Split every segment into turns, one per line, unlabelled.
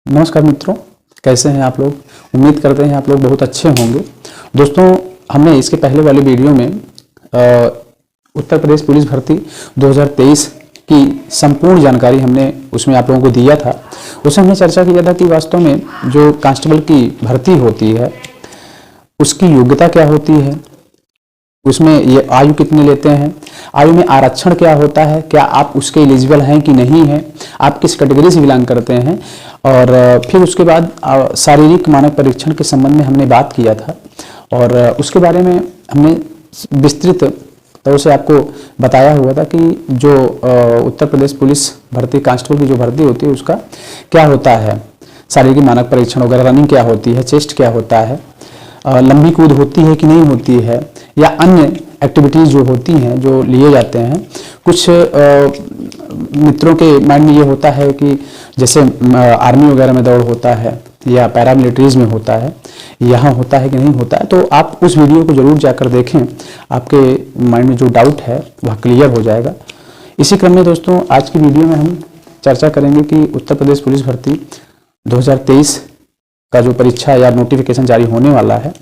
नमस्कार मित्रों, कैसे हैं आप लोग। उम्मीद करते हैं आप लोग बहुत अच्छे होंगे। दोस्तों, हमने इसके पहले वाले वीडियो में उत्तर प्रदेश पुलिस भर्ती 2023 की संपूर्ण जानकारी हमने उसमें आप लोगों को दिया था। उसमें हमने चर्चा किया था कि वास्तव में जो कांस्टेबल की भर्ती होती है उसकी योग्यता क्या होती है, उसमें ये आयु कितनी लेते हैं, आयु में आरक्षण क्या होता है, क्या आप उसके एलिजिबल हैं कि नहीं हैं, आप किस कैटेगरी से बिलोंग करते हैं, और फिर उसके बाद शारीरिक मानक परीक्षण के संबंध में हमने बात किया था। और उसके बारे में हमने विस्तृत तौर से आपको बताया हुआ था कि जो उत्तर प्रदेश पुलिस भर्ती कांस्टेबल की जो भर्ती होती है उसका क्या होता है, शारीरिक मानक परीक्षण वगैरह, रनिंग क्या होती है, चेस्ट क्या होता है, लंबी कूद होती है कि नहीं होती है, या अन्य एक्टिविटीज़ जो होती हैं जो लिए जाते हैं। कुछ मित्रों के माइंड में ये होता है कि जैसे आर्मी वगैरह में दौड़ होता है या पैरामिलिट्रीज में होता है, यहाँ होता है कि नहीं होता है। तो आप उस वीडियो को जरूर जाकर देखें, आपके माइंड में जो डाउट है वह क्लियर हो जाएगा। इसी क्रम में दोस्तों, आज की वीडियो में हम चर्चा करेंगे कि उत्तर प्रदेश पुलिस भर्ती 2023 का जो परीक्षा या नोटिफिकेशन जारी होने वाला है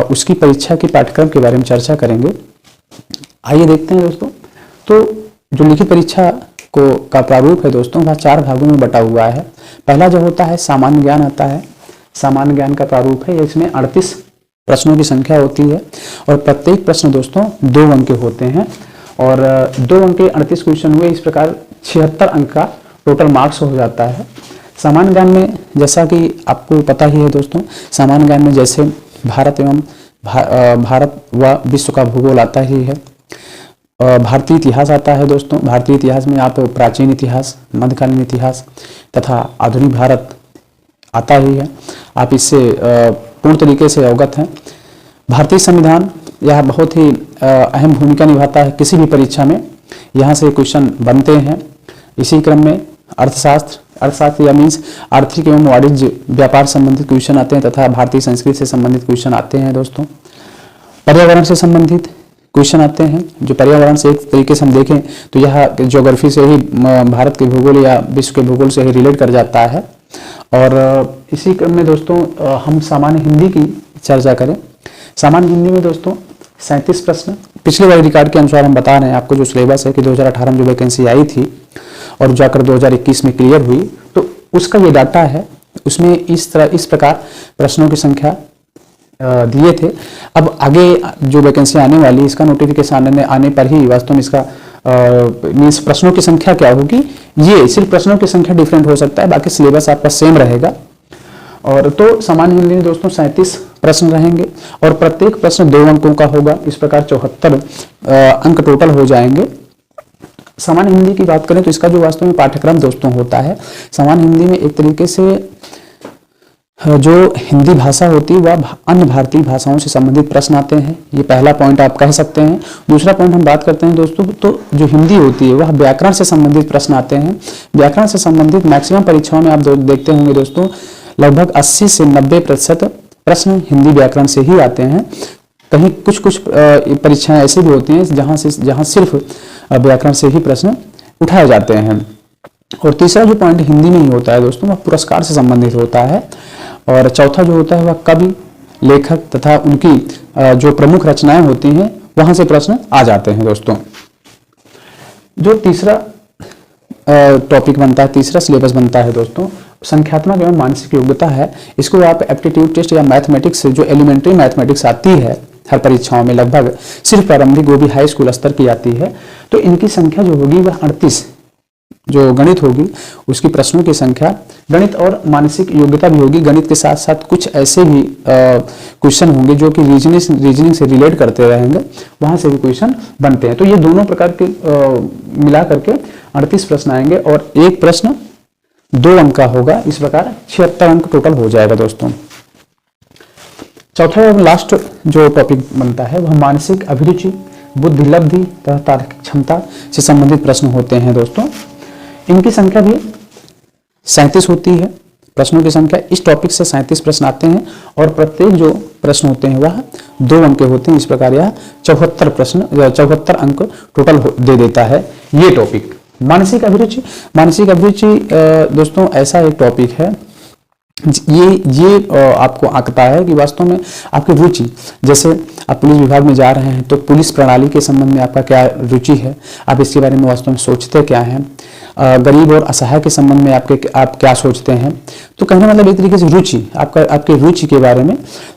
उसकी परीक्षा के पाठ्यक्रम के बारे में चर्चा करेंगे। आइए देखते हैं दोस्तों। तो जो लिखित परीक्षा का प्रारूप है दोस्तों, वह 4 भागों में बटा हुआ है। पहला जो होता है सामान्य ज्ञान आता है। सामान्य ज्ञान का प्रारूप है, इसमें 38 प्रश्नों की संख्या होती है और प्रत्येक प्रश्न दोस्तों 2 अंक के होते हैं। और 2 अंक के 38 क्वेश्चन हुए, इस प्रकार 76 अंक का टोटल मार्क्स हो जाता है। सामान्य ज्ञान में जैसा कि आपको पता ही है दोस्तों, सामान्य ज्ञान में जैसे भारत एवं भारत व विश्व का भूगोल आता ही है। भारतीय इतिहास आता है दोस्तों। भारतीय इतिहास में आप प्राचीन इतिहास, मध्यकालीन इतिहास तथा आधुनिक भारत आता ही है, आप इससे पूर्ण तरीके से अवगत हैं। भारतीय संविधान यह बहुत ही अहम भूमिका निभाता है किसी भी परीक्षा में, यहाँ से क्वेश्चन बनते हैं। इसी क्रम में अर्थशास्त्र या मीन्स आर्थिक एवं वाणिज्य व्यापार संबंधित क्वेश्चन आते हैं तथा भारतीय संस्कृति से संबंधित क्वेश्चन आते हैं दोस्तों। पर्यावरण से संबंधित क्वेश्चन आते हैं। जो पर्यावरण से एक तरीके से हम देखें तो यह ज्योग्राफी से ही, भारत के भूगोल या विश्व के भूगोल से ही रिलेट कर जाता है। और इसी क्रम में दोस्तों हम सामान्य हिंदी की चर्चा करें। सामान्य हिंदी में दोस्तों 37 प्रश्न, पिछले वाले रिकॉर्ड के अनुसार हम बता रहे हैं आपको, जो सिलेबस है कि 2018 में जो वैकेंसी आई थी और जाकर 2021 में क्लियर हुई, तो उसका ये डाटा है। उसमें इस प्रकार प्रश्नों की संख्या दिए थे। अब आगे जो वैकेंसी आने वाली, इसका नोटिफिकेशन आने पर ही वास्तव में इसका मीन्स प्रश्नों की संख्या क्या होगी, ये सिर्फ प्रश्नों की संख्या डिफरेंट हो सकता है, बाकी सिलेबस आपका सेम रहेगा। और तो सामान्य हिंदी में दोस्तों 37 प्रश्न रहेंगे और प्रत्येक प्रश्न 2 अंकों का होगा। इस प्रकार 74 अंक टोटल हो जाएंगे। सामान्य हिंदी की बात करें तो इसका जो वास्तव में पाठ्यक्रम दोस्तों होता है, सामान्य हिंदी में एक तरीके से जो हिंदी भाषा होती है वह अन्य भारतीय भाषाओं से संबंधित प्रश्न आते हैं। ये पहला पॉइंट आप कह सकते हैं। दूसरा पॉइंट हम बात करते हैं दोस्तों, तो जो हिंदी होती है वह व्याकरण से संबंधित प्रश्न आते हैं। व्याकरण से संबंधित मैक्सिमम परीक्षाओं में आप देखते होंगे दोस्तों, लगभग 80 से 90% प्रश्न हिंदी व्याकरण से ही आते हैं। कहीं कुछ परीक्षाएं ऐसी भी होती हैं जहां सिर्फ व्याकरण से ही प्रश्न उठाए जाते हैं। और तीसरा जो पॉइंट हिंदी में ही होता है दोस्तों, वह पुरस्कार से संबंधित होता है। और चौथा जो होता है वह कवि, लेखक तथा उनकी जो प्रमुख रचनाएं होती हैं वहां से प्रश्न आ जाते हैं दोस्तों। जो तीसरा टॉपिक बनता है, तीसरा सिलेबस बनता है दोस्तों, संख्यात्मक एवं मानसिक योग्यता है। इसको आप एप्टीट्यूड टेस्ट या मैथमेटिक्स से, जो एलिमेंट्री मैथमेटिक्स आती है हर परीक्षाओं में, लगभग सिर्फ प्रारंभिक वो भी हाई स्कूल स्तर की आती है, तो इनकी संख्या जो होगी वह 38, जो गणित होगी उसकी प्रश्नों की संख्या, गणित और मानसिक योग्यता भी होगी। गणित के साथ साथ कुछ ऐसे भी क्वेश्चन होंगे जो कि रीजनिंग से रिलेट करते रहेंगे, वहां से भी क्वेश्चन बनते हैं। तो ये दोनों प्रकार के मिला करके 38 प्रश्न आएंगे और एक प्रश्न 2 अंक का होगा। इस प्रकार 76 अंक टोटल हो जाएगा दोस्तों। चौथा और लास्ट जो टॉपिक बनता है वह मानसिक अभिरुचि, बुद्धिलब्धि तथा तार्किक क्षमता से संबंधित प्रश्न होते हैं दोस्तों। इनकी संख्या भी 37 होती है। प्रश्नों की संख्या इस टॉपिक से 37 प्रश्न आते हैं और प्रत्येक जो प्रश्न होते हैं वह 2 अंक के होते हैं। इस प्रकार यह 74 अंक टोटल दे देता है ये टॉपिक। मानसिक अभिरुचि दोस्तों ऐसा एक टॉपिक है ये आपको आंकता है कि वास्तव में आपकी रुचि, जैसे आप पुलिस विभाग में जा रहे हैं तो पुलिस प्रणाली के संबंध में आपका क्या रुचि है, आप इसके बारे में वास्तव में सोचते क्या हैं, गरीब और असहाय के संबंध में आप क्या सोचते हैं। तो कहने मतलब एक तरीके से रुचि, आपके रुचि के बारे में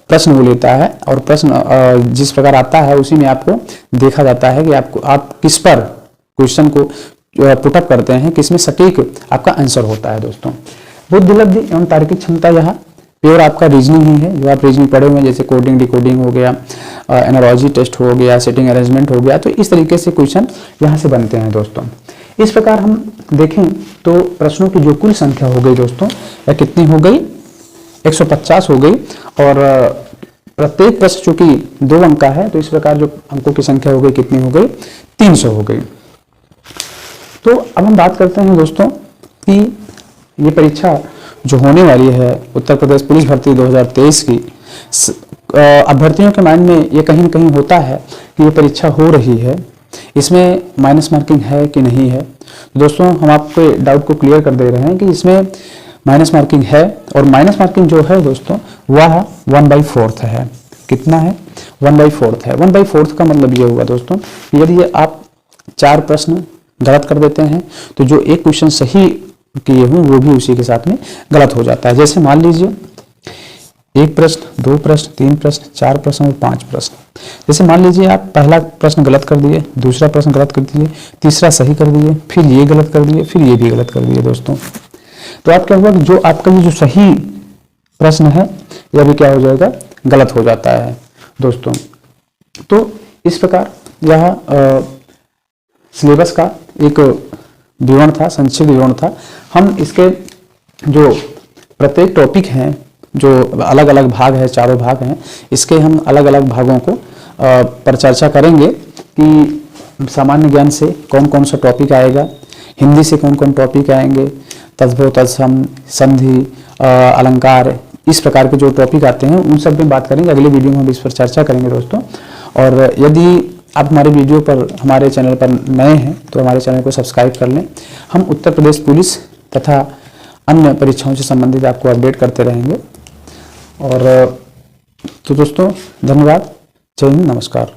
प्रश्न वो लेता है, और प्रश्न जिस प्रकार आता है उसी में आपको देखा जाता है कि आप किस पर क्वेश्चन को पुटअप करते हैं, किसमें सटीक आपका आंसर होता है। दोस्तों बुद्धिलब्धि एवं तार्किक क्षमता यहाँ प्योर आपका रीजनिंग ही है, जो आप रीजनिंग पढ़े हुए हैं, जैसे कोडिंग डिकोडिंग हो गया, एनालॉजी टेस्ट हो गया, सेटिंग अरेंजमेंट हो गया, तो इस तरीके से क्वेश्चन यहाँ से बनते हैं। दोस्तों इस प्रकार हम देखें तो प्रश्नों की जो कुल संख्या हो गई दोस्तों, या कितनी हो गई, 150 हो गई, और प्रत्येक प्रश्न चूंकि 2 अंक का है तो इस प्रकार जो अंकों की संख्या हो गई कितनी हो गई, 300 हो गई। तो अब हम बात करते हैं दोस्तों कि ये परीक्षा जो होने वाली है उत्तर प्रदेश पुलिस भर्ती 2023 की, अभ्यर्थियों के माइंड में ये कहीं न कहीं होता है कि ये परीक्षा हो रही है, इसमें माइनस मार्किंग है कि नहीं है। दोस्तों हम आपके डाउट को क्लियर कर दे रहे हैं कि इसमें माइनस मार्किंग है, और माइनस मार्किंग जो है दोस्तों वह 1/4 है। कितना है, 1/4 है। 1/4 का मतलब ये हुआ दोस्तों, यदि आप 4 प्रश्न गलत कर देते हैं तो जो एक क्वेश्चन सही किए हुए वो भी उसी के साथ में गलत हो जाता है। जैसे मान लीजिए 1 प्रश्न, 2 प्रश्न, 3 प्रश्न, 4 प्रश्न और 5 प्रश्न। जैसे मान लीजिए आप पहला प्रश्न गलत कर दिए, दूसरा प्रश्न गलत कर दिए, तीसरा सही कर दिए, फिर ये गलत कर दिए, फिर ये भी गलत कर दिए। दोस्तों तो आप क्या हुआ, जो आपका ये जो सही प्रश्न है यह भी क्या हो जाएगा, गलत हो जाता है। दोस्तों तो इस प्रकार यह सिलेबस का एक विवरण था, संक्षिप्त विवरण था। हम इसके जो प्रत्येक टॉपिक हैं, जो अलग अलग भाग है, 4 भाग हैं, इसके हम अलग अलग भागों को पर चर्चा करेंगे कि सामान्य ज्ञान से कौन कौन सा टॉपिक आएगा, हिंदी से कौन कौन टॉपिक आएंगे, तद्भव तत्सम, संधि, अलंकार, इस प्रकार के जो टॉपिक आते हैं उन सब में बात करेंगे। अगले वीडियो में हम इस पर चर्चा करेंगे दोस्तों। और यदि आप हमारे वीडियो पर, हमारे चैनल पर नए हैं तो हमारे चैनल को सब्सक्राइब कर लें। हम उत्तर प्रदेश पुलिस तथा अन्य परीक्षाओं से संबंधित आपको अपडेट करते रहेंगे। और तो दोस्तों धन्यवाद, जय हिंद, नमस्कार।